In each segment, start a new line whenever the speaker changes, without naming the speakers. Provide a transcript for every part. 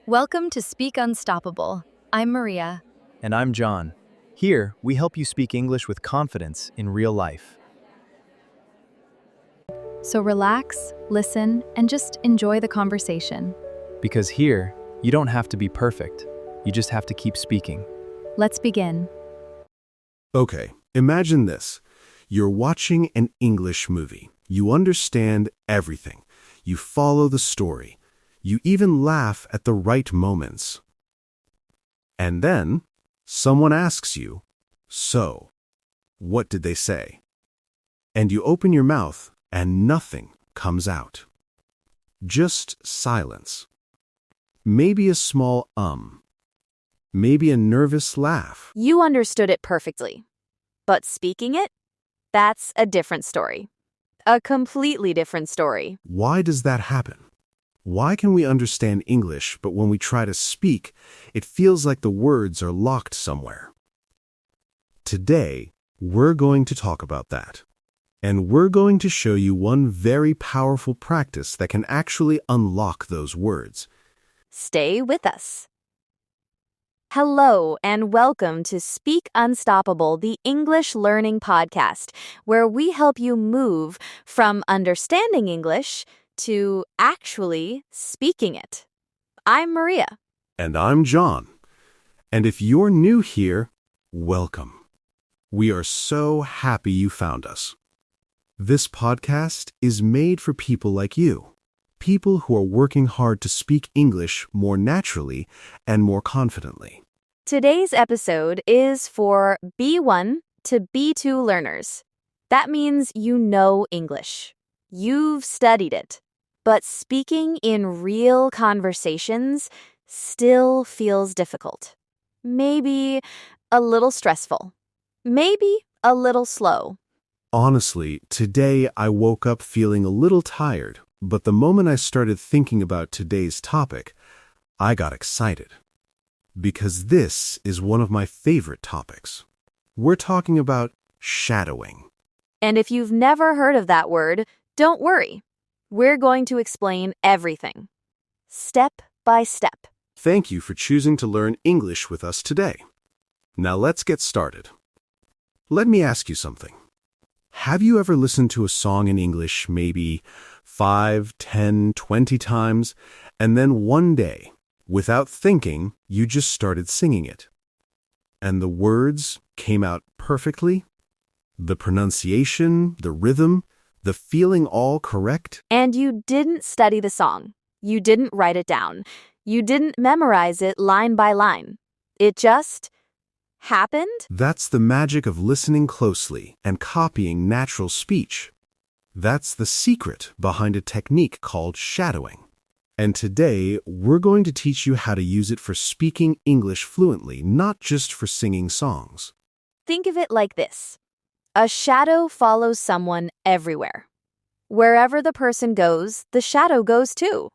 Welcome to Speak Unstoppable. I'm Maria.
And I'm John. Here, we help you speak English with confidence in real life.
So relax, listen, and just enjoy the conversation.
Because here, you don't have to be perfect. You just have to keep speaking.
Let's begin.
Okay, imagine this. You're watching an English movie. You understand everything. You follow the story. You even laugh at the right moments. And then, someone asks you, "So, what did they say?" And you open your mouth and nothing comes out. Just silence. Maybe a small maybe a nervous laugh.
You understood it perfectly. But speaking it? That's a different story. A completely different story.
Why does that happen? Why can we understand English, but when we try to speak, it feels like the words are locked somewhere? Today, we're going to talk about that. And we're going to show you one very powerful practice that can actually unlock those words.
Stay with us. Hello and welcome to Speak Unstoppable, the English learning podcast, where we help you move from understanding English to actually speaking it. I'm Maria.
And I'm John. And if you're new here, welcome. We are so happy you found us. This podcast is made for people like you, people who are working hard to speak English more naturally and more confidently.
Today's episode is for B1 to B2 learners. That means you know English. You've studied it. But speaking in real conversations still feels difficult. Maybe a little stressful. Maybe a little slow.
Honestly, today I woke up feeling a little tired, but the moment I started thinking about today's topic, I got excited. Because this is one of my favorite topics. We're talking about shadowing.
And if you've never heard of that word, don't worry. We're going to explain everything, step by step.
Thank you for choosing to learn English with us today. Now let's get started. Let me ask you something. Have you ever listened to a song in English maybe 5, 10, 20 times, and then one day, without thinking, you just started singing it? And the words came out perfectly? The pronunciation, the rhythm, the feeling all correct?
And you didn't study the song. You didn't write it down. You didn't memorize it line by line. It just happened?
That's the magic of listening closely and copying natural speech. That's the secret behind a technique called shadowing. And today, we're going to teach you how to use it for speaking English fluently, not just for singing songs.
Think of it like this. A shadow follows someone everywhere. Wherever the person goes, the shadow goes too.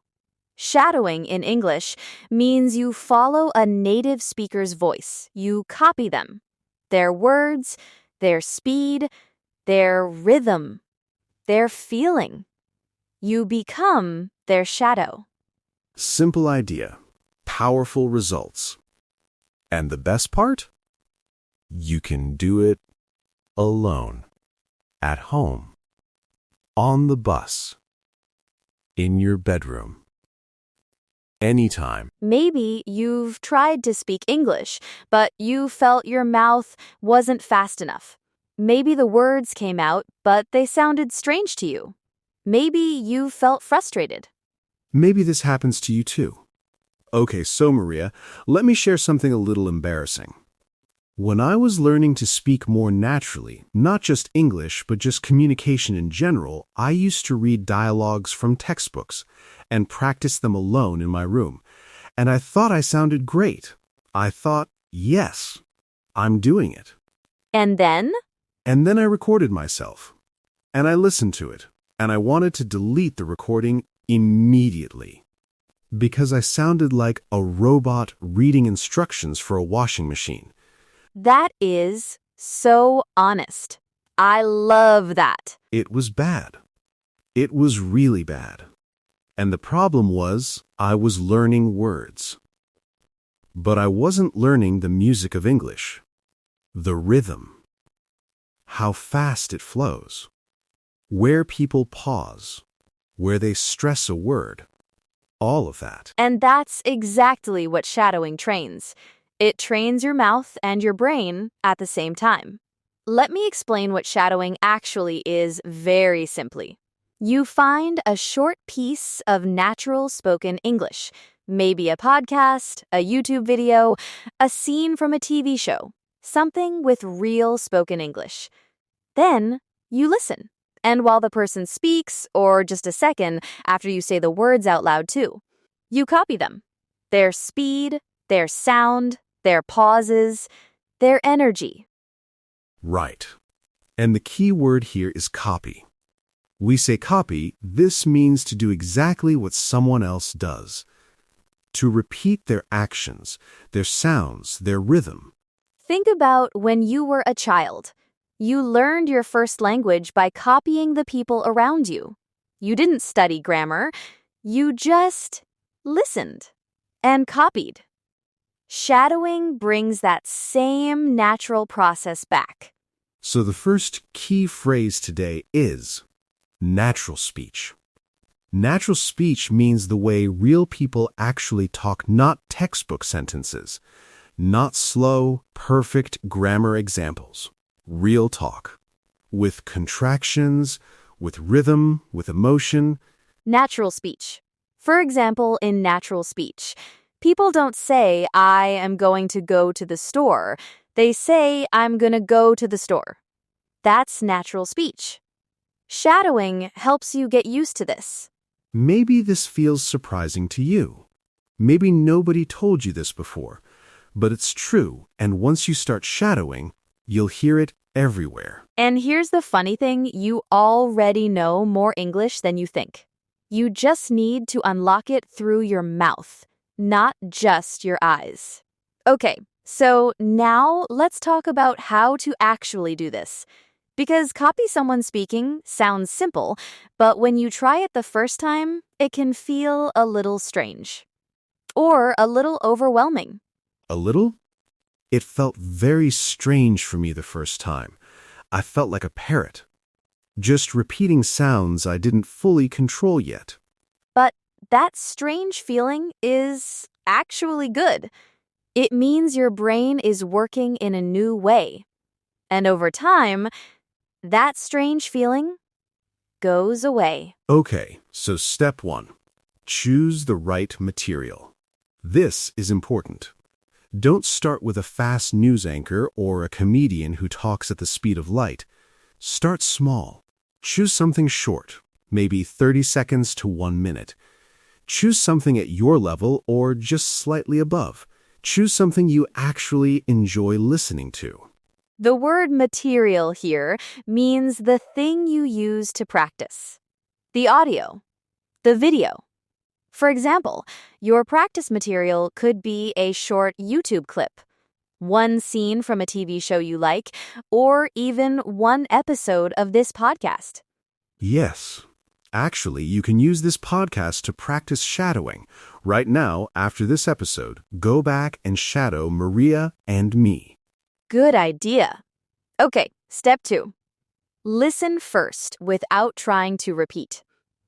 Shadowing in English means you follow a native speaker's voice. You copy them, their words, their speed, their rhythm, their feeling. You become their shadow.
Simple idea, powerful results. And the best part? You can do it alone, at home, on the bus, in your bedroom, anytime.
Maybe you've tried to speak English, but you felt your mouth wasn't fast enough. Maybe the words came out, but they sounded strange to you. Maybe you felt frustrated.
Maybe this happens to you too. Okay, so Maria, let me share something a little embarrassing. When I was learning to speak more naturally, not just English, but just communication in general, I used to read dialogues from textbooks and practice them alone in my room. And I thought I sounded great. I thought, yes, I'm doing it.
And then?
And then I recorded myself. And I listened to it. And I wanted to delete the recording immediately. Because I sounded like a robot reading instructions for a washing machine.
That is so honest. I love that.
It was bad. It was really bad. And the problem was, I was learning words. But I wasn't learning the music of English. The rhythm. How fast it flows. Where people pause. Where they stress a word. All of that.
And that's exactly what shadowing trains. It trains your mouth and your brain at the same time. Let me explain what shadowing actually is very simply. You find a short piece of natural spoken English, maybe a podcast, a YouTube video, a scene from a TV show, something with real spoken English. Then you listen. And while the person speaks, or just a second after you say the words out loud too, you copy them. Their speed, their sound, their pauses, their energy.
Right. And the key word here is copy. We say copy, this means to do exactly what someone else does. To repeat their actions, their sounds, their rhythm.
Think about when you were a child. You learned your first language by copying the people around you. You didn't study grammar. You just listened and copied. Shadowing brings that same natural process back.
So the first key phrase today is natural speech. Natural speech means the way real people actually talk, not textbook sentences, not slow, perfect grammar examples. Real talk. With contractions, with rhythm, with emotion.
Natural speech. For example, in natural speech, people don't say, I am going to go to the store. They say, I'm going to go to the store. That's natural speech. Shadowing helps you get used to this.
Maybe this feels surprising to you. Maybe nobody told you this before, but it's true, and once you start shadowing, you'll hear it everywhere.
And here's the funny thing, you already know more English than you think. You just need to unlock it through your mouth, not just your eyes. Okay, so now let's talk about how to actually do this. Because copy someone speaking sounds simple, but when you try it the first time, it can feel a little strange. Or a little overwhelming.
A little? It felt very strange for me the first time. I felt like a parrot. Just repeating sounds I didn't fully control yet.
But that strange feeling is actually good. It means your brain is working in a new way. And over time, that strange feeling goes away.
Okay, so step 1. Choose the right material. This is important. Don't start with a fast news anchor or a comedian who talks at the speed of light. Start small. Choose something short, maybe 30 seconds to 1 minute. Choose something at your level or just slightly above. Choose something you actually enjoy listening to.
The word material here means the thing you use to practice. The audio, the video. For example, your practice material could be a short YouTube clip, one scene from a TV show you like, or even one episode of this podcast.
Yes. Actually, you can use this podcast to practice shadowing. Right now, after this episode, go back and shadow Maria and me.
Good idea. Okay, step 2. Listen first without trying to repeat.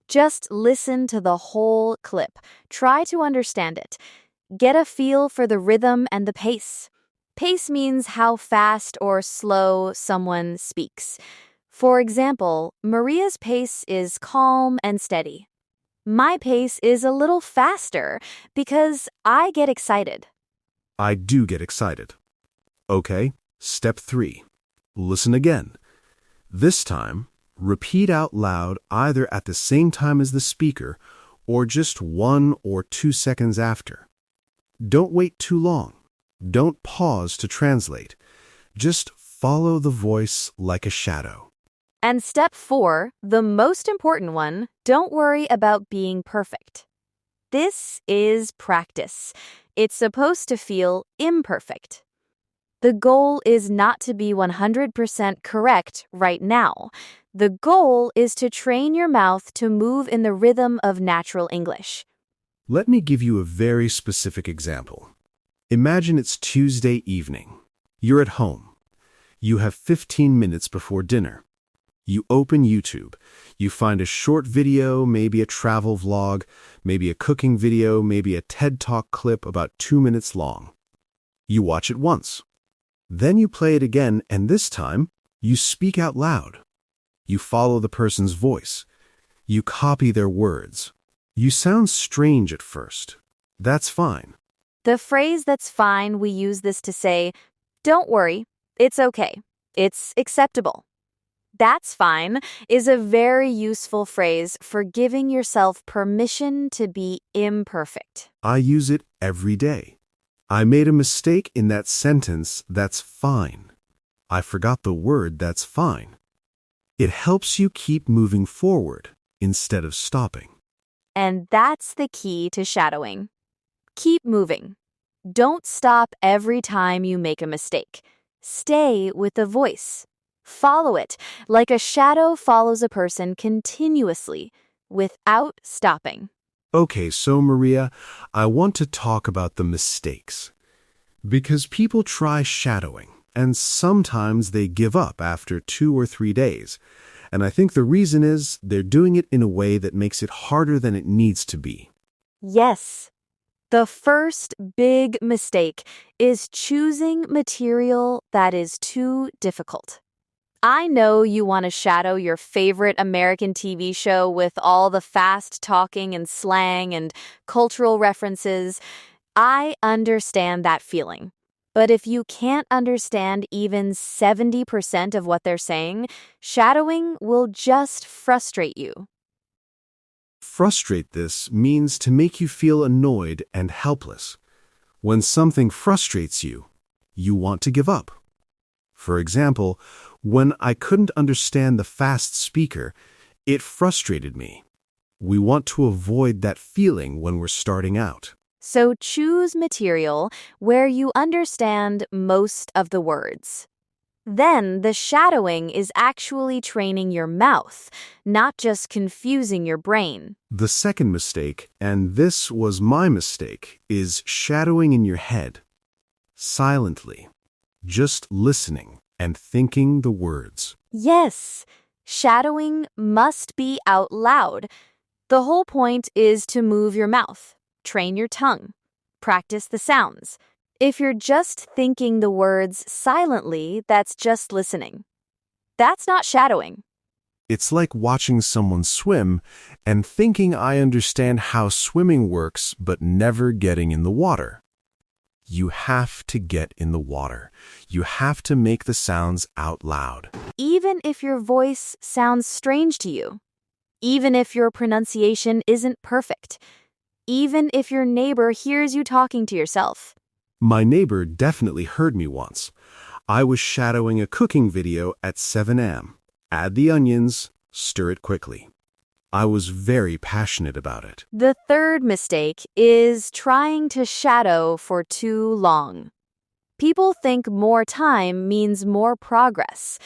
Just listen to the whole clip. Try to understand it. Get a feel for the rhythm and the pace. Pace means how fast or slow someone speaks. For example, Maria's pace is calm and steady. My pace is a little faster because I get excited.
I do get excited. Okay, step 3. Listen again. This time, repeat out loud either at the same time as the speaker or just 1 or 2 seconds after. Don't wait too long. Don't pause to translate. Just follow the voice like a shadow.
And step 4, the most important one, don't worry about being perfect. This is practice. It's supposed to feel imperfect. The goal is not to be 100% correct right now. The goal is to train your mouth to move in the rhythm of natural English.
Let me give you a very specific example. Imagine it's Tuesday evening. You're at home. You have 15 minutes before dinner. You open YouTube. You find a short video, maybe a travel vlog, maybe a cooking video, maybe a TED Talk clip about 2 minutes long. You watch it once. Then you play it again, and this time, you speak out loud. You follow the person's voice. You copy their words. You sound strange at first. That's fine.
The phrase "that's fine," we use this to say, "Don't worry, it's okay. It's acceptable." "That's fine" is a very useful phrase for giving yourself permission to be imperfect.
I use it every day. I made a mistake in that sentence, "that's fine." I forgot the word "that's fine." It helps you keep moving forward instead of stopping.
And that's the key to shadowing. Keep moving. Don't stop every time you make a mistake. Stay with the voice. Follow it like a shadow follows a person continuously without stopping.
Okay, so Maria, I want to talk about the mistakes. Because people try shadowing, and sometimes they give up after 2 or 3 days. And I think the reason is they're doing it in a way that makes it harder than it needs to be.
Yes. The first big mistake is choosing material that is too difficult. I know you want to shadow your favorite American TV show with all the fast talking and slang and cultural references. I understand that feeling. But if you can't understand even 70% of what they're saying, shadowing will just frustrate you.
Frustrate this means to make you feel annoyed and helpless. When something frustrates you, you want to give up. For example, when I couldn't understand the fast speaker, it frustrated me. We want to avoid that feeling when we're starting out.
So choose material where you understand most of the words. Then the shadowing is actually training your mouth, not just confusing your brain.
The second mistake, and this was my mistake, is shadowing in your head. Silently. Just listening and thinking the words.
Yes, shadowing must be out loud. The whole point is to move your mouth, train your tongue, practice the sounds. If you're just thinking the words silently, that's just listening. That's not shadowing.
It's like watching someone swim and thinking I understand how swimming works, but never getting in the water. You have to get in the water. You have to make the sounds out loud.
Even if your voice sounds strange to you, even if your pronunciation isn't perfect, even if your neighbor hears you talking to yourself.
My neighbor definitely heard me once. I was shadowing a cooking video at 7 a.m. Add the onions, stir it quickly. I was very passionate about it.
The third mistake is trying to shadow for too long. People think more time means more progress,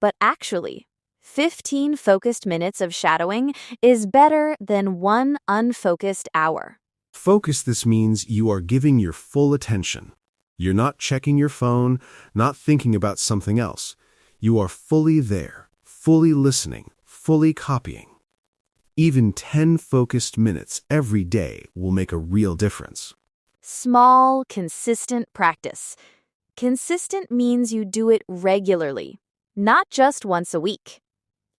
but actually, 15 focused minutes of shadowing is better than 1 unfocused hour.
Focus, this means you are giving your full attention. You're not checking your phone, not thinking about something else. You are fully there, fully listening, fully copying. Even 10 focused minutes every day will make a real difference.
Small, consistent practice. Consistent means you do it regularly, not just once a week.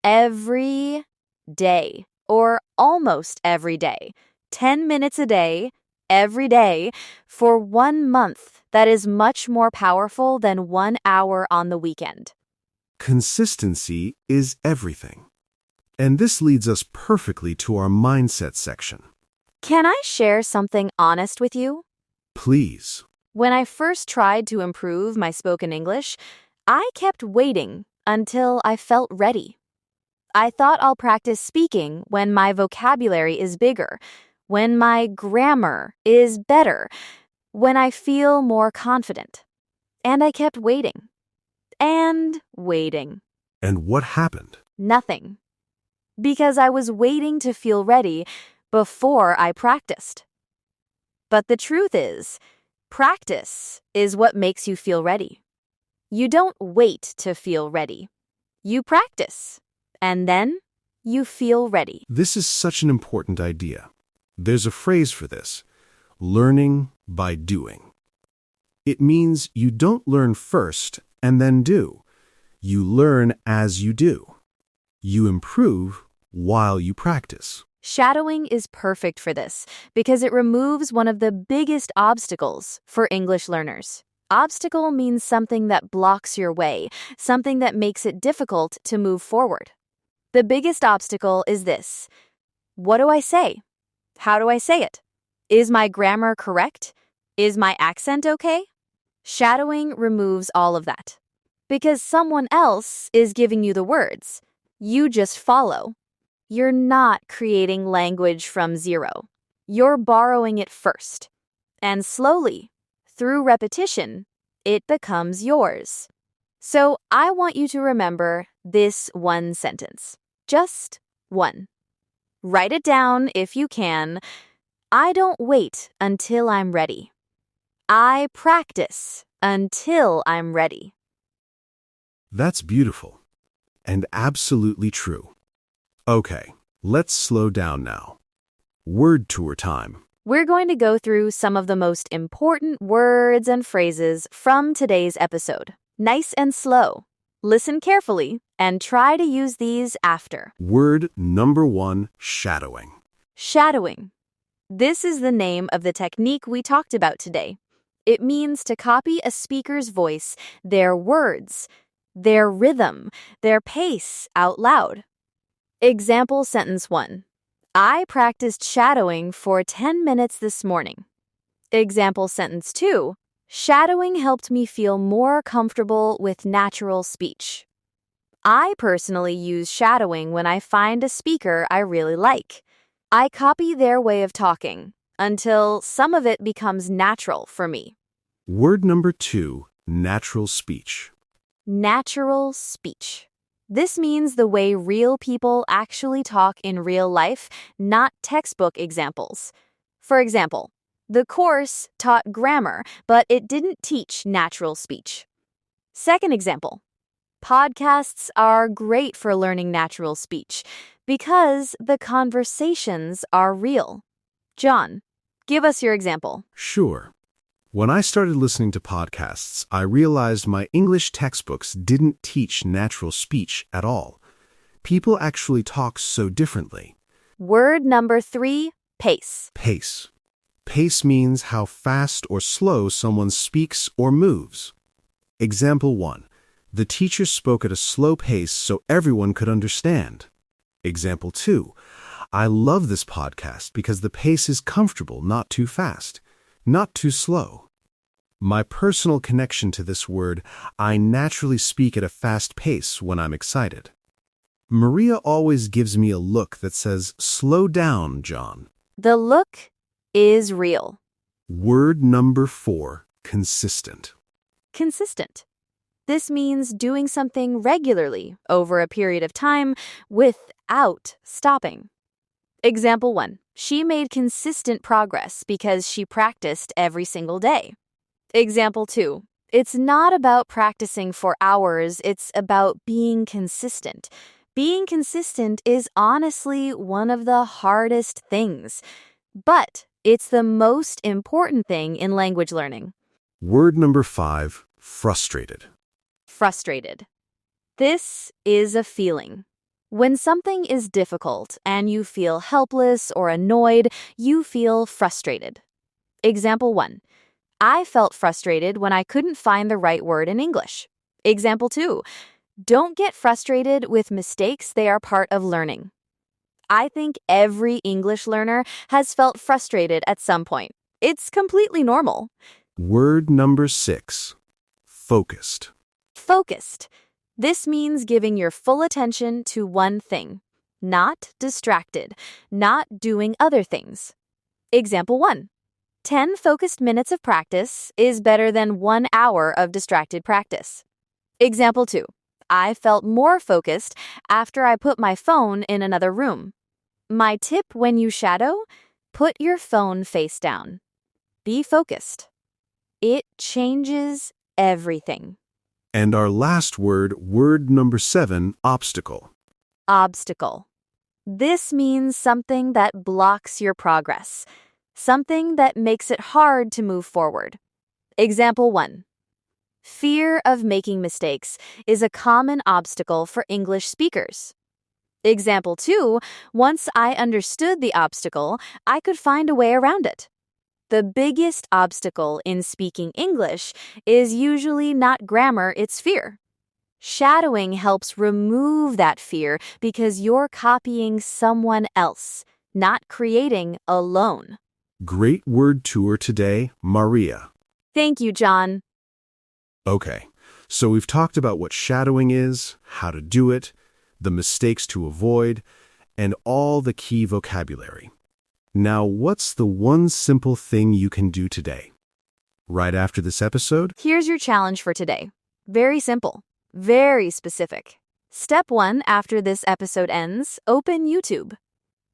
Every day, or almost every day. 10 minutes a day, every day, for 1 month. That is much more powerful than 1 hour on the weekend.
Consistency is everything. And this leads us perfectly to our mindset section.
Can I share something honest with you?
Please.
When I first tried to improve my spoken English, I kept waiting until I felt ready. I thought I'll practice speaking when my vocabulary is bigger, when my grammar is better, when I feel more confident. And I kept waiting. And waiting.
And what happened?
Nothing. Because I was waiting to feel ready before I practiced. But the truth is, Practice is what makes you feel ready. You don't wait to feel ready. You practice, and then you feel ready.
This is such an important idea. There's a phrase for this: learning by doing. It means you don't learn first and then do. You learn as you do. You improve while you practice.
Shadowing is perfect for this because it removes one of the biggest obstacles for English learners. Obstacle means something that blocks your way, something that makes it difficult to move forward. The biggest obstacle is this: what do I say? How do I say it? Is my grammar correct? Is my accent okay? Shadowing removes all of that. Because someone else is giving you the words. You just follow. You're not creating language from zero. You're borrowing it first. And slowly, through repetition, it becomes yours. So I want you to remember this one sentence. Just one. Write it down if you can. I don't wait until I'm ready. I practice until I'm ready.
That's beautiful and absolutely true. Okay, let's slow down now. Word tour time.
We're going to go through some of the most important words and phrases from today's episode. Nice and slow. Listen carefully and try to use these after.
Word number 1, shadowing.
Shadowing. This is the name of the technique we talked about today. It means to copy a speaker's voice, their words, their rhythm, their pace out loud. Example sentence 1. I practiced shadowing for 10 minutes this morning. Example sentence 2. Shadowing helped me feel more comfortable with natural speech. I personally use shadowing when I find a speaker I really like. I copy their way of talking until some of it becomes natural for me.
Word number 2, natural speech.
Natural speech. This means the way real people actually talk in real life, not textbook examples. For example, the course taught grammar, but it didn't teach natural speech. Second example. Podcasts are great for learning natural speech because the conversations are real. John, give us your example.
Sure. When I started listening to podcasts, I realized my English textbooks didn't teach natural speech at all. People actually talk so differently.
Word number 3, pace.
Pace. Pace means how fast or slow someone speaks or moves. Example 1. The teacher spoke at a slow pace so everyone could understand. Example 2. I love this podcast because the pace is comfortable, not too fast, not too slow. My personal connection to this word: I naturally speak at a fast pace when I'm excited. Maria always gives me a look that says, "Slow down, John."
The look is real.
Word number 4, consistent.
Consistent. This means doing something regularly over a period of time without stopping. Example 1. She made consistent progress because she practiced every single day. Example 2. It's not about practicing for hours, it's about being consistent. Being consistent is honestly one of the hardest things, but it's the most important thing in language learning.
Word number 5, frustrated.
Frustrated. This is a feeling. When something is difficult and you feel helpless or annoyed, you feel frustrated. Example 1. I felt frustrated when I couldn't find the right word in English. Example 2. Don't get frustrated with mistakes, they are part of learning. I think every English learner has felt frustrated at some point. It's completely normal.
Word number 6, focused.
Focused. This means giving your full attention to one thing, not distracted, not doing other things. Example 1. 10 focused minutes of practice is better than 1 hour of distracted practice. Example 2. I felt more focused after I put my phone in another room. My tip when you shadow: put your phone face down. Be focused. It changes everything.
And our last word, word number 7, obstacle.
Obstacle. This means something that blocks your progress, something that makes it hard to move forward. Example 1. Fear of making mistakes is a common obstacle for English speakers. Example 2. Once I understood the obstacle, I could find a way around it. The biggest obstacle in speaking English is usually not grammar, it's fear. Shadowing helps remove that fear because you're copying someone else, not creating alone.
Great word tour today, Maria.
Thank you, John.
Okay, so we've talked about what shadowing is, how to do it, the mistakes to avoid, and all the key vocabulary. Now, what's the one simple thing you can do today? Right after this episode?
Here's your challenge for today. Very simple, very specific. Step 1, after this episode ends, open YouTube.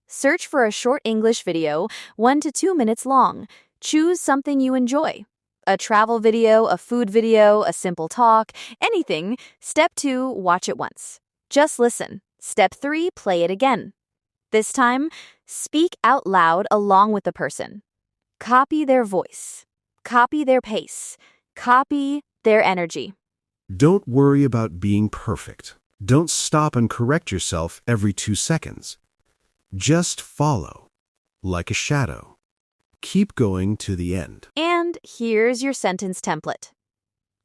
Search for a short English video, 1 to 2 minutes long. Choose something you enjoy. A travel video, a food video, a simple talk, anything. Step 2, watch it once. Just listen. Step 3, play it again. This time, speak out loud along with the person. Copy their voice. Copy their pace. Copy their energy.
Don't worry about being perfect. Don't stop and correct yourself every 2 seconds. Just follow, like a shadow. Keep going to the end.
And here's your sentence template.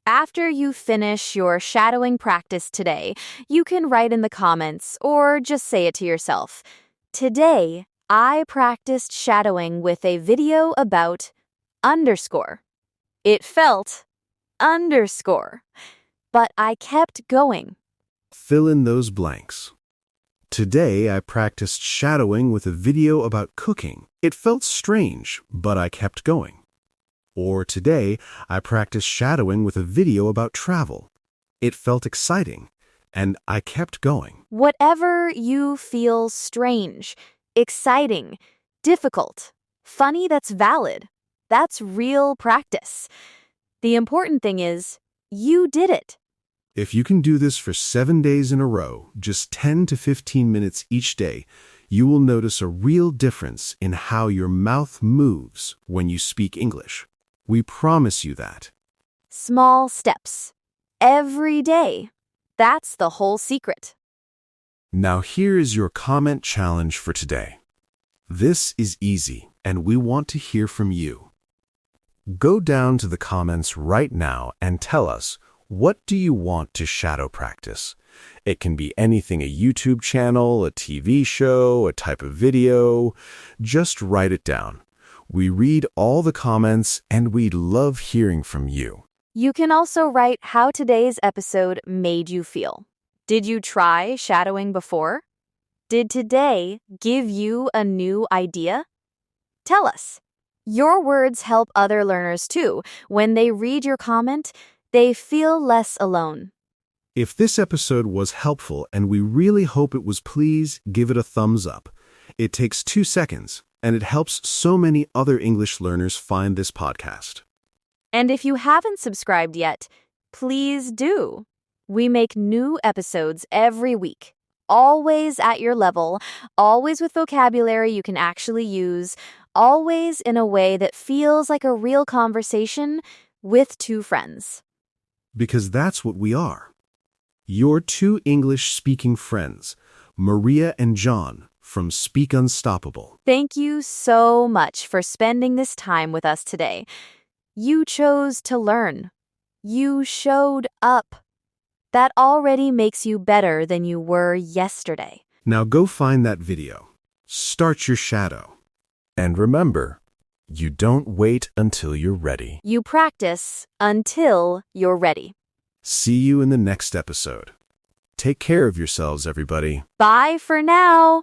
After you finish your shadowing practice today, you can write in the comments or just say it to yourself. Today, I practiced shadowing with a video about underscore. It felt underscore, but I kept going.
Fill in those blanks. Today, I practiced shadowing with a video about cooking. It felt strange, but I kept going. Or today, I practiced shadowing with a video about travel. It felt exciting, and I kept going.
Whatever you feel strange, exciting, difficult, funny, that's valid. That's real practice. The important thing is, you did it.
If you can do this for 7 days in a row, just 10 to 15 minutes each day, you will notice a real difference in how your mouth moves when you speak English. We promise you that.
Small steps. Every day. That's the whole secret.
Now here is your comment challenge for today. This is easy, and we want to hear from you. Go down to the comments right now and tell us, what do you want to shadow practice? It can be anything, a YouTube channel, a TV show, a type of video. Just write it down. We read all the comments, and we'd love hearing from you.
You can also write how today's episode made you feel. Did you try shadowing before? Did today give you a new idea? Tell us. Your words help other learners too. When they read your comment, they feel less alone.
If this episode was helpful, and we really hope it was, please give it a thumbs up. It takes 2 seconds, and it helps so many other English learners find this podcast.
And if you haven't subscribed yet, please do. We make new episodes every week, always at your level, always with vocabulary you can actually use, always in a way that feels like a real conversation with 2 friends.
Because that's what we are. Your 2 English-speaking friends, Maria and John, from Speak Unstoppable.
Thank you so much for spending this time with us today. You chose to learn. You showed up. That already makes you better than you were yesterday.
Now go find that video. Start your shadow. And remember, you don't wait until you're ready.
You practice until you're ready.
See you in the next episode. Take care of yourselves, everybody.
Bye for now.